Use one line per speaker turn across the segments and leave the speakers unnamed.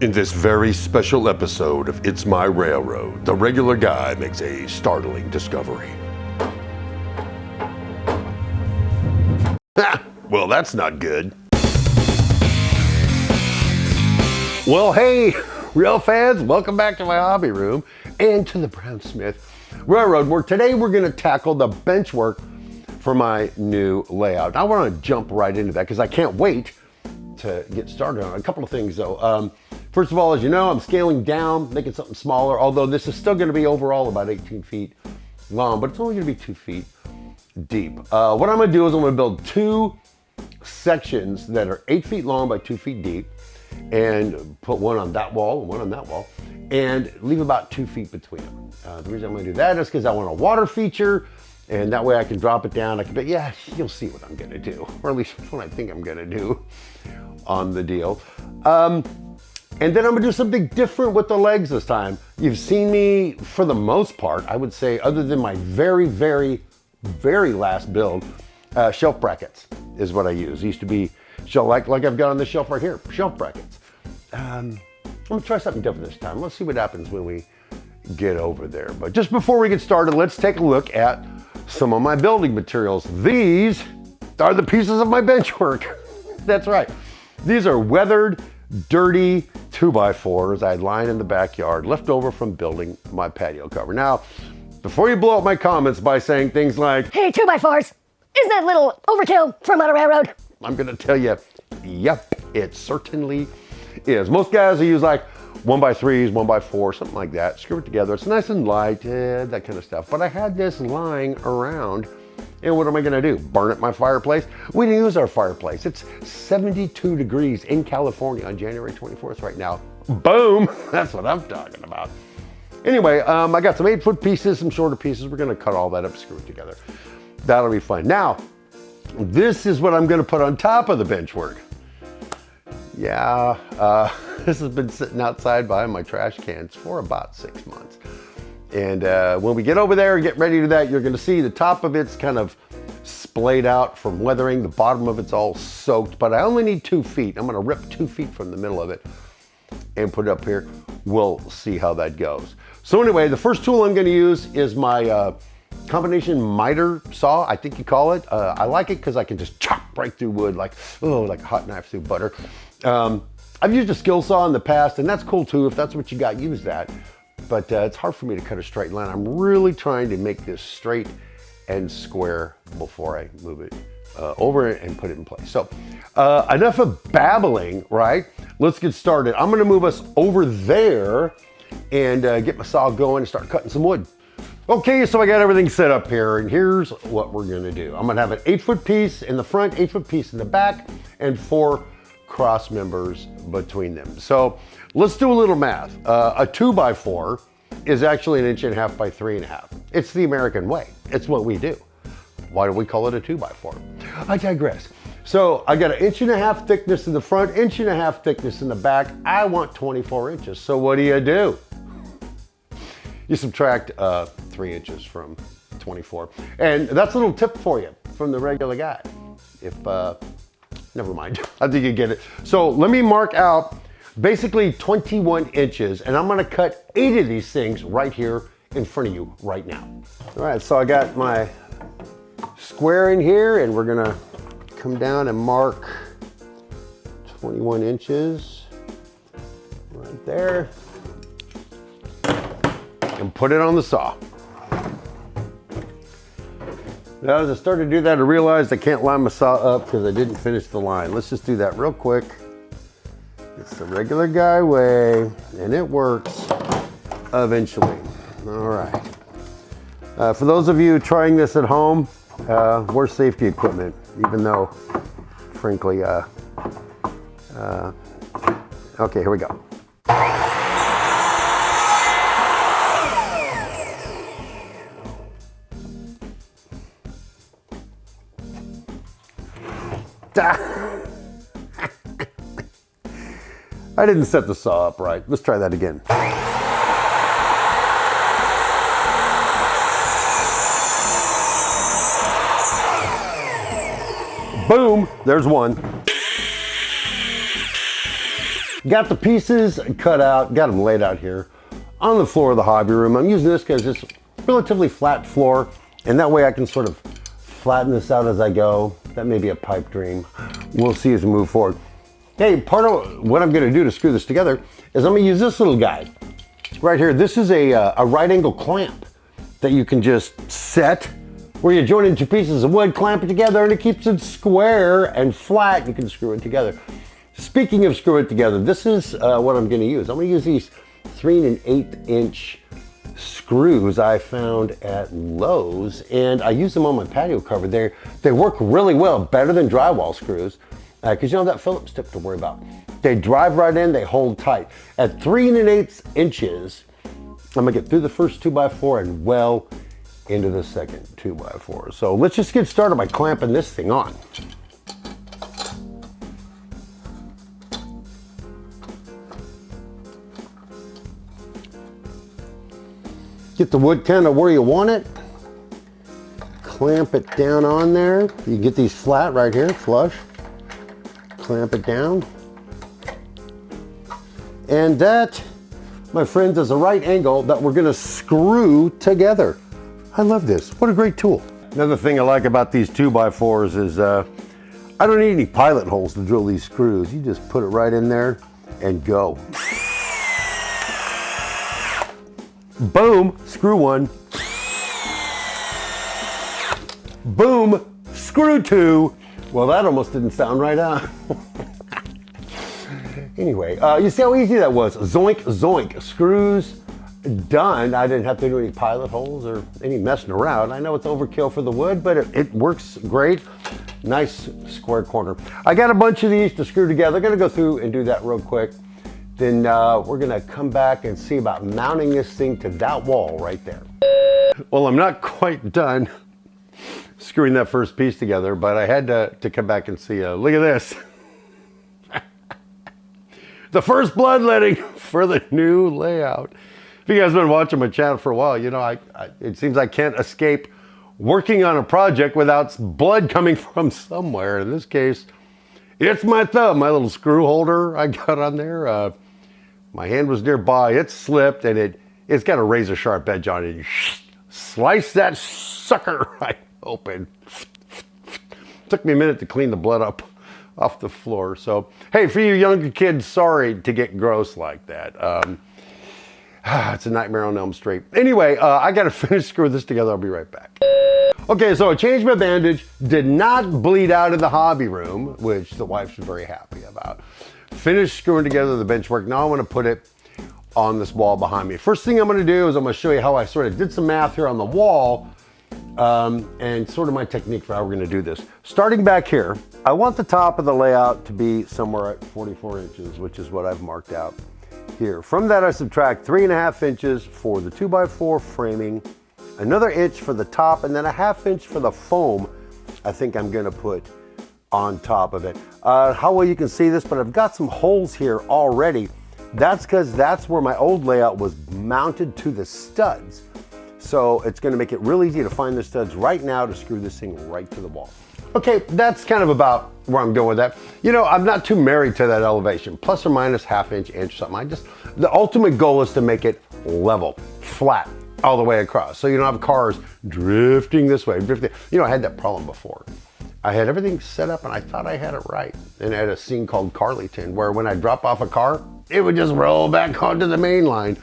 In this very special episode of It's My Railroad, the regular guy makes a startling discovery. Ha! Well, that's not good. Well, hey, rail fans, welcome back to my hobby room and to the Brown Smith Railroad, where today we're going to tackle the benchwork for my new layout. I want to jump right into that because I can't wait to get started on a couple of things though. First of all, as you know, I'm scaling down, making something smaller, although this is still going to be overall about 18 feet long, but it's only going to be 2 feet deep. What I'm going to do is I'm going to build two sections that are 8 feet long by 2 feet deep and put one on that wall and one on that wall and leave about 2 feet between them. The reason I'm going to do that is because I want a water feature, and that way I can drop it down. But yeah, you'll see what I'm going to do, or at least what I think I'm going to do on the deal. And then I'm gonna do something different with the legs this time. You've seen me, for the most part, I would say, other than my very, very, very last build, shelf brackets is what I use. It used to be shelf, like I've got on this shelf right here, shelf brackets. I'm gonna try something different this time. Let's see what happens when we get over there. But just before we get started, let's take a look at some of my building materials. These are the pieces of my benchwork. That's right. These are weathered, dirty 2x4s I had lying in the backyard, left over from building my patio cover. Now, before you blow up my comments by saying things like,
"Hey, 2x4s, isn't that a little overkill for a railroad?"
I'm gonna tell you, yep, it certainly is. Most guys will use like 1x3s, 1x4, something like that, screw it together. It's nice and light, that kind of stuff. But I had this lying around, and what am I gonna do? Burn at my fireplace? We didn't use our fireplace. It's 72 degrees in California on January 24th right now. Boom, that's what I'm talking about. Anyway, I got some 8-foot pieces, some shorter pieces. We're gonna cut all that up, screw it together. That'll be fun. Now, this is what I'm gonna put on top of the benchwork. Yeah, this has been sitting outside behind my trash cans for about 6 months. And when we get over there and get ready to do that, you're gonna see the top of it's kind of splayed out from weathering. The bottom of it's all soaked, but I only need 2 feet. I'm gonna rip 2 feet from the middle of it and put it up here. We'll see how that goes. So anyway, the first tool I'm gonna use is my combination miter saw, I think you call it. I like it because I can just chop right through wood like a hot knife through butter. I've used a skill saw in the past, and that's cool too. If that's what you got, use that. But it's hard for me to cut a straight line. I'm really trying to make this straight and square before I move it over and put it in place. So enough of babbling, right? Let's get started. I'm gonna move us over there and get my saw going and start cutting some wood. Okay, so I got everything set up here, and here's what we're gonna do. I'm gonna have an 8-foot piece in the front, 8-foot piece in the back, and 4 cross members between them. So let's do a little math. A 2x4 is actually 1.5 inches by 3.5. It's the American way. It's what we do. Why do we call it a 2x4? I digress. So I got 1.5 inches thickness in the front, 1.5 inches thickness in the back. I want 24 inches. So what do? You subtract 3 inches from 24. And that's a little tip for you from the regular guy. Never mind, I think you get it. So let me mark out basically 21 inches, and I'm gonna cut 8 of these things right here in front of you right now. All right, so I got my square in here, and we're gonna come down and mark 21 inches right there and put it on the saw. Now, as I started to do that, I realized I can't line my saw up because I didn't finish the line. Let's just do that real quick. It's the regular guy way, and it works eventually. All right. For those of you trying this at home, wear safety equipment, even though, frankly, okay, here we go. I didn't set the saw up right. Let's try that again. Boom, there's one. Got the pieces cut out, got them laid out here on the floor of the hobby room. I'm using this because it's relatively flat floor, and that way I can sort of flatten this out as I go. That may be a pipe dream. We'll see as we move forward. Hey, part of what I'm gonna do to screw this together is I'm gonna use this little guy right here. This is a right angle clamp that you can just set where you join in two pieces of wood, clamp it together, and it keeps it square and flat. You can screw it together. Speaking of screw it together, this is what I'm gonna use. I'm gonna use these 3 1/8 inch screws I found at Lowe's, and I use them on my patio cover. They work really well, better than drywall screws, because you don't have that Phillips tip to worry about. They drive right in, they hold tight. At 3 1/8 inches, I'm gonna get through the first 2x4 and well into the second 2x4. So let's just get started by clamping this thing on. Get the wood kind of where you want it. Clamp it down on there. You get these flat right here, flush. Clamp it down. And that, my friends, is a right angle that we're gonna screw together. I love this, what a great tool. Another thing I like about these 2x4s is I don't need any pilot holes to drill these screws. You just put it right in there and go. Boom, screw one. Boom, screw two. Well, that almost didn't sound right, huh? Anyway, you see how easy that was? Zoink, zoink, screws done. I didn't have to do any pilot holes or any messing around. I know it's overkill for the wood, but it works great. Nice square corner. I got a bunch of these to screw together. I'm gonna go through and do that real quick. Then we're gonna come back and see about mounting this thing to that wall right there. Well, I'm not quite done screwing that first piece together, but I had to come back and see, look at this. The first bloodletting for the new layout. If you guys have been watching my channel for a while, you know, it seems I can't escape working on a project without blood coming from somewhere. In this case, it's my thumb, my little screw holder I got on there. My hand was nearby, it slipped, and it's got a razor sharp edge on it. You slice that sucker right open. Took me a minute to clean the blood up off the floor. So, hey, for you younger kids, sorry to get gross like that. It's a nightmare on Elm Street. Anyway, I gotta finish screwing this together. I'll be right back. Okay, so I changed my bandage, did not bleed out in the hobby room, which the wife was very happy about. Finished screwing together the benchwork. Now I want to put it on this wall behind me. First thing I'm going to do is I'm going to show you how I sort of did some math here on the wall and sort of my technique for how we're going to do this. Starting back here, I want the top of the layout to be somewhere at 44 inches, which is what I've marked out here. From that, I subtract 3 1/2 inches for the 2x4 framing, another inch for the top, and then a 1/2 inch for the foam I think I'm going to put on top of it. How well you can see this, but I've got some holes here already. That's because that's where my old layout was mounted to the studs. So it's gonna make it real easy to find the studs right now to screw this thing right to the wall. Okay, that's kind of about where I'm going with that. You know, I'm not too married to that elevation, plus or minus 1/2 inch, something. The ultimate goal is to make it level, flat, all the way across. So you don't have cars drifting this way, drifting. You know, I had that problem before. I had everything set up and I thought I had it right. And I had a scene called Carlyton where when I drop off a car, it would just roll back onto the main line.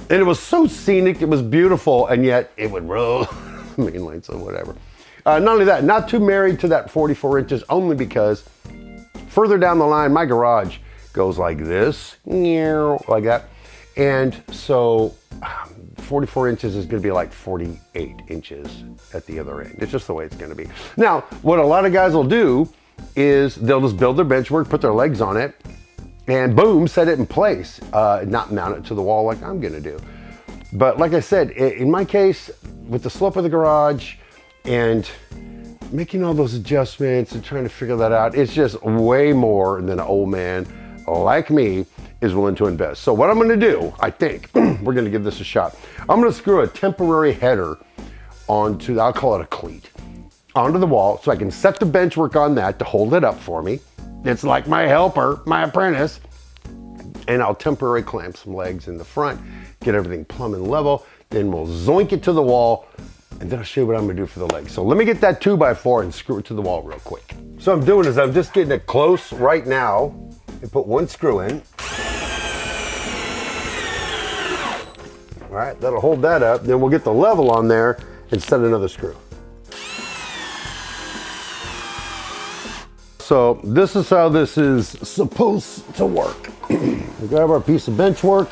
And it was so scenic, it was beautiful, and yet it would roll the main line, so whatever. Not only that, not too married to that 44 inches, only because further down the line, my garage goes like this, like that. And so 44 inches is gonna be like 48 inches at the other end. It's just the way it's gonna be. Now, what a lot of guys will do is they'll just build their benchwork, put their legs on it, and boom, set it in place, not mount it to the wall like I'm gonna do. But like I said, in my case, with the slope of the garage and making all those adjustments and trying to figure that out, it's just way more than an old man like me is willing to invest. So what I'm gonna do, I think, we're gonna give this a shot. I'm gonna screw a temporary header onto, I'll call it a cleat, onto the wall so I can set the benchwork on that to hold it up for me. It's like my helper, my apprentice. and I'll temporarily clamp some legs in the front, get everything plumb and level, then we'll zoink it to the wall, and then I'll show you what I'm gonna do for the legs. So let me get that 2x4 and screw it to the wall real quick. So I'm doing is I'm just getting it close right now and put one screw in. All right, that'll hold that up. Then we'll get the level on there and set another screw. So this is how this is supposed to work. We grab our piece of Benchwork.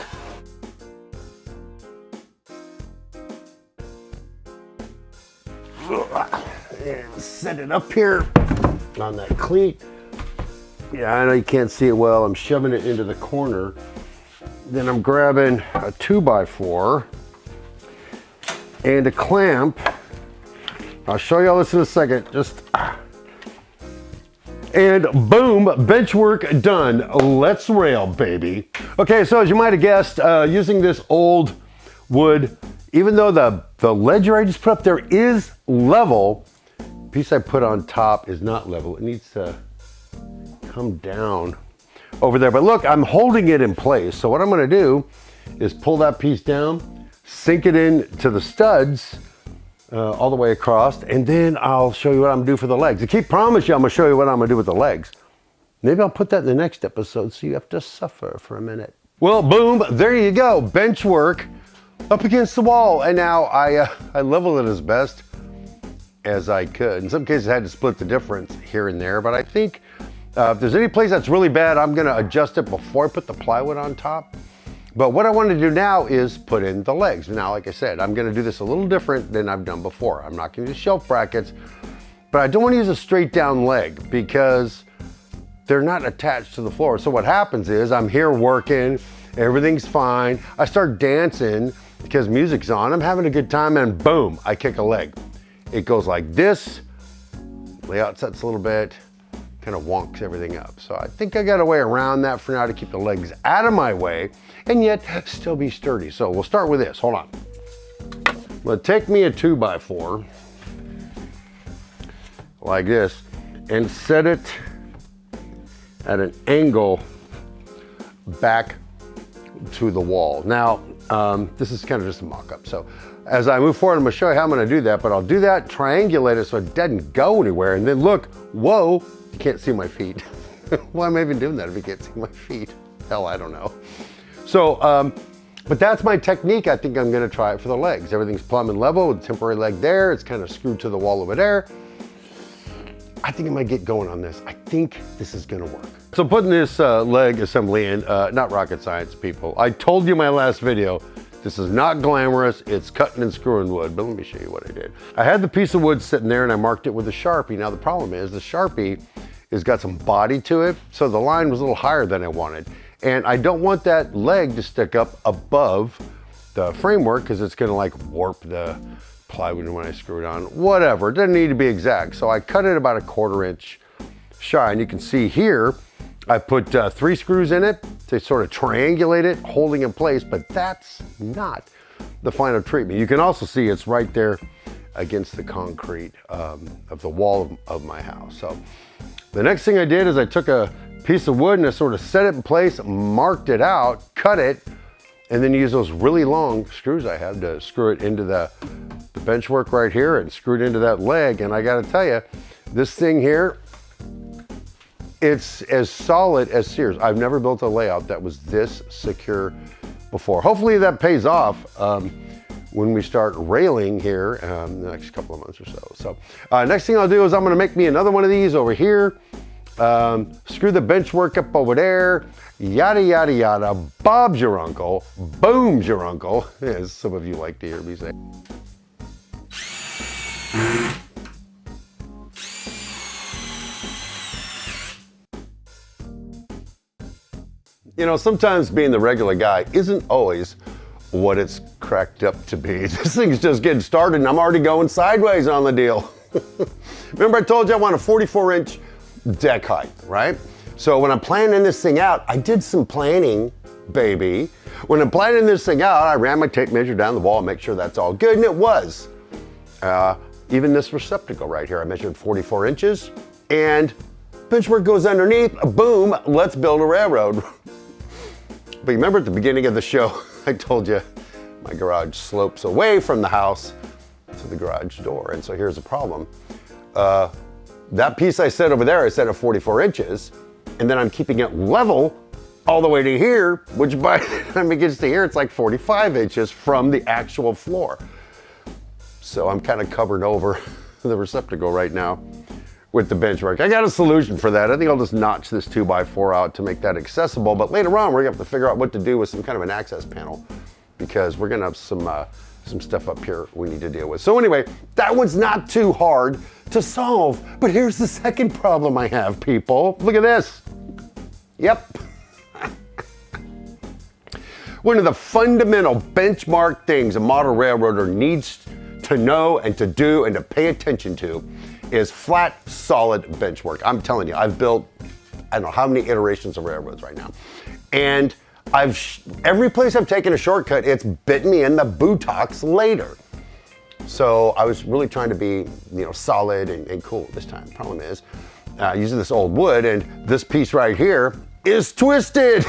And set it up here on that cleat. Yeah, I know you can't see it well. I'm shoving it into the corner. Then I'm grabbing a 2x4 and a clamp. I'll show you all this in a second. And boom, Benchwork done. Let's rail, baby. Okay, so as you might have guessed, using this old wood, even though the ledger I just put up there is level, the piece I put on top is not level. It needs to come down over there. But look, I'm holding it in place. So what I'm gonna do is pull that piece down, sink it in to the studs all the way across, and then I'll show you what I'm gonna do for the legs. I keep promising you I'm gonna show you what I'm gonna do with the legs. Maybe I'll put that in the next episode so you have to suffer for a minute. Well, boom, there you go. Benchwork up against the wall. And now I level it as best as I could. In some cases I had to split the difference here and there, but I think if there's any place that's really bad, I'm gonna adjust it before I put the plywood on top. But what I want to do now is put in the legs. Now, like I said, I'm gonna do this a little different than I've done before. I'm not gonna use shelf brackets, but I don't want to use a straight down leg because they're not attached to the floor. So what happens is I'm here working, everything's fine. I start dancing because music's on, I'm having a good time, and boom, I kick a leg. It goes like this, layout sets a little bit, kind of wonks everything up. So I think I got a way around that for now to keep the legs out of my way and yet still be sturdy. So we'll start with this, hold on. Well, take me a 2x4 like this and set it at an angle back to the wall. Now, this is kind of just a mock-up. So as I move forward, I'm gonna show you how I'm gonna do that, but I'll do that, triangulate it so it doesn't go anywhere, and then look, whoa, you can't see my feet. Why am I even doing that if you can't see my feet? Hell, I don't know. So, but that's my technique. I think I'm gonna try it for the legs. Everything's plumb and level with a temporary leg there. It's kind of screwed to the wall over there. I think I might get going on this. I think this is gonna work. So putting this leg assembly in, not rocket science, people. I told you in my last video, this is not glamorous, it's cutting and screwing wood, but let me show you what I did. I had the piece of wood sitting there and I marked it with a Sharpie. Now the problem is the Sharpie has got some body to it, so the line was a little higher than I wanted. And I don't want that leg to stick up above the framework because it's gonna like warp the plywood when I screw it on. Whatever, it doesn't need to be exact. So I cut it about a 1/4 inch shy, and you can see here, I put 3 screws in it to sort of triangulate it, holding in place, but that's not the final treatment. You can also see it's right there against the concrete of the wall of my house. So the next thing I did is I took a piece of wood and I sort of set it in place, marked it out, cut it, and then use those really long screws I have to screw it into the Benchwork right here and screw it into that leg. And I gotta tell you, this thing here, it's as solid as Sears. I've never built a layout that was this secure before. Hopefully that pays off when we start railing here in the next couple of months or so. So next thing I'll do is I'm gonna make me another one of these over here, screw the Benchwork up over there, yada, yada, yada, Bob's your uncle, boom's your uncle, as some of you like to hear me say. You know, sometimes being the regular guy isn't always what it's cracked up to be. This thing's just getting started and I'm already going sideways on the deal. Remember I told you I want a 44-inch deck height, right? So when I'm planning this thing out, I did some planning, baby. When I'm planning this thing out, I ran my tape measure down the wall and make sure that's all good, and it was. Even this receptacle right here, I measured 44 inches, and Benchwork goes underneath, boom, let's build a railroad. But you remember at the beginning of the show, I told you my garage slopes away from the house to the garage door. And so here's the problem. That piece I set over there, I set at 44 inches, and then I'm keeping it level all the way to here, which by the time it gets to here, it's like 45 inches from the actual floor. So I'm kind of covered over the receptacle right now with the Benchwork. I got a solution for that. I think I'll just notch this 2x4 out to make that accessible, but later on we're gonna have to figure out what to do with some kind of an access panel, because we're gonna have some stuff up here we need to deal with. So anyway, that one's not too hard to solve, but here's the second problem I have, people. Look at this. Yep. One of the fundamental benchmark things a model railroader needs to know and to do and to pay attention to is flat, solid benchwork. I'm telling you, I've built, I don't know how many iterations of railroads right now. And every place I've taken a shortcut, it's bitten me in the buttocks later. So I was really trying to be, solid and cool this time. Problem is, using this old wood, and this piece right here is twisted.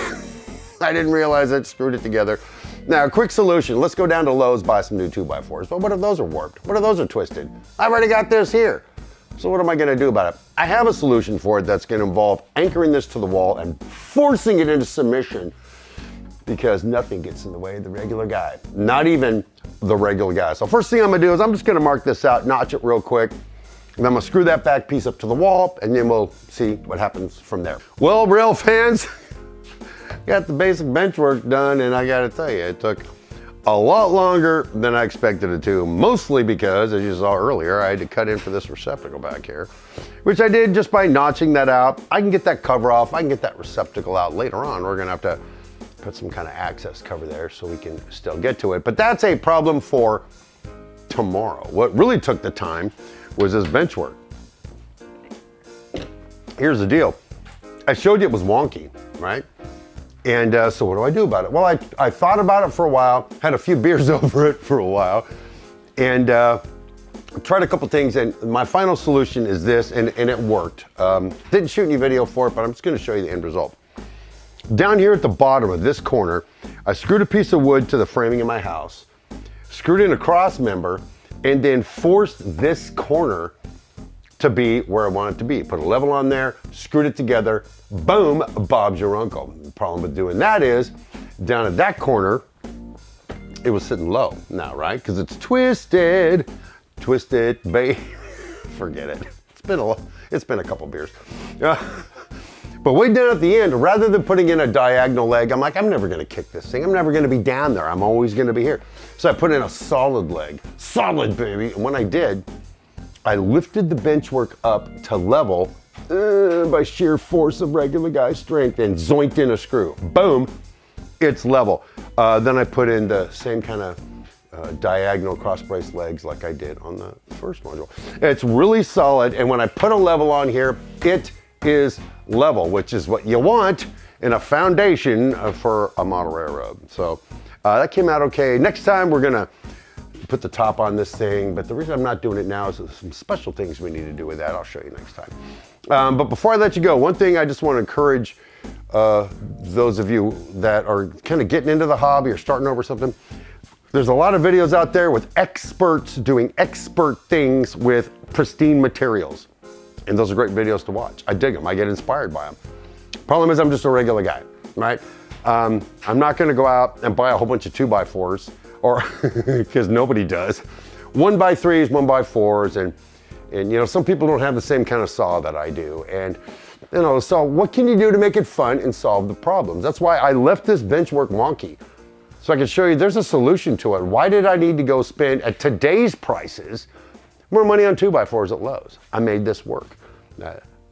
I didn't realize it, screwed it together. Now, a quick solution, let's go down to Lowe's, buy some new 2x4s. But what if those are warped? What if those are twisted? I've already got this here. So what am I gonna do about it? I have a solution for it that's gonna involve anchoring this to the wall and forcing it into submission, because nothing gets in the way of the regular guy. Not even the regular guy. So first thing I'm gonna do is I'm just gonna mark this out, notch it real quick, and I'm gonna screw that back piece up to the wall, and then we'll see what happens from there. Well, rail fans, got the basic benchwork done, and I gotta tell you, it took a lot longer than I expected it to, mostly because, as you saw earlier, I had to cut in for this receptacle back here, which I did just by notching that out. I can get that cover off, I can get that receptacle out later on. We're gonna have to put some kind of access cover there so we can still get to it, but that's a problem for tomorrow. What really took the time was this benchwork. Here's the deal. I showed you it was wonky, right? And so what do I do about it? Well, I thought about it for a while, had a few beers over it for a while, and tried a couple things, and my final solution is this, and it worked. Didn't shoot any video for it, but I'm just gonna show you the end result. Down here at the bottom of this corner, I screwed a piece of wood to the framing of my house, screwed in a cross member, and then forced this corner to be where I want it to be. Put a level on there, screwed it together, boom, Bob's your uncle. The problem with doing that is, down at that corner, it was sitting low now, right? Because it's twisted, babe. Forget it. It's been a couple beers. But way down at the end, rather than putting in a diagonal leg, I'm like, I'm never gonna kick this thing. I'm never gonna be down there. I'm always gonna be here. So I put in a solid leg, solid baby. And when I did, I lifted the benchwork up to level by sheer force of regular guy strength and zoinked in a screw. Boom, it's level. Then I put in the same kind of diagonal cross brace legs like I did on the first module. It's really solid, and when I put a level on here, it is level, which is what you want in a foundation for a model railroad. So that came out okay. Next time we're gonna put the top on this thing, but the reason I'm not doing it now is there's some special things we need to do with that. I'll show you next time. But before I let you go, one thing I just want to encourage those of you that are kind of getting into the hobby or starting over something. There's a lot of videos out there with experts doing expert things with pristine materials. And those are great videos to watch. I dig them, I get inspired by them. Problem is I'm just a regular guy, right? I'm not gonna go out and buy a whole bunch of 2x4s, or because nobody does. 1x3s, 1x4s, and some people don't have the same kind of saw that I do. And so what can you do to make it fun and solve the problems? That's why I left this benchwork wonky. So I can show you there's a solution to it. Why did I need to go spend, at today's prices, more money on 2x4s at Lowe's? I made this work.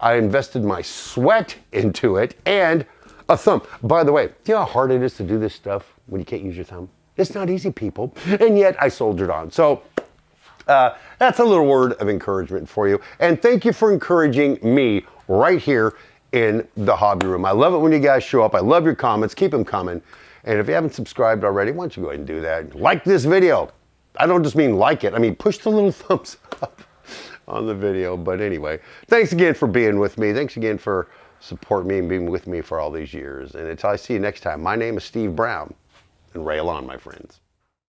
I invested my sweat into it and a thumb. By the way, do you know how hard it is to do this stuff when you can't use your thumb? It's not easy, people. And yet I soldiered on. So that's a little word of encouragement for you. And thank you for encouraging me right here in the hobby room. I love it when you guys show up. I love your comments. Keep them coming. And if you haven't subscribed already, why don't you go ahead and do that. Like this video. I don't just mean like it. I mean, push the little thumbs up on the video. But anyway, thanks again for being with me. Thanks again for support me and being with me for all these years. And until I see you next time, my name is Steve Brown, and rail on, my friends.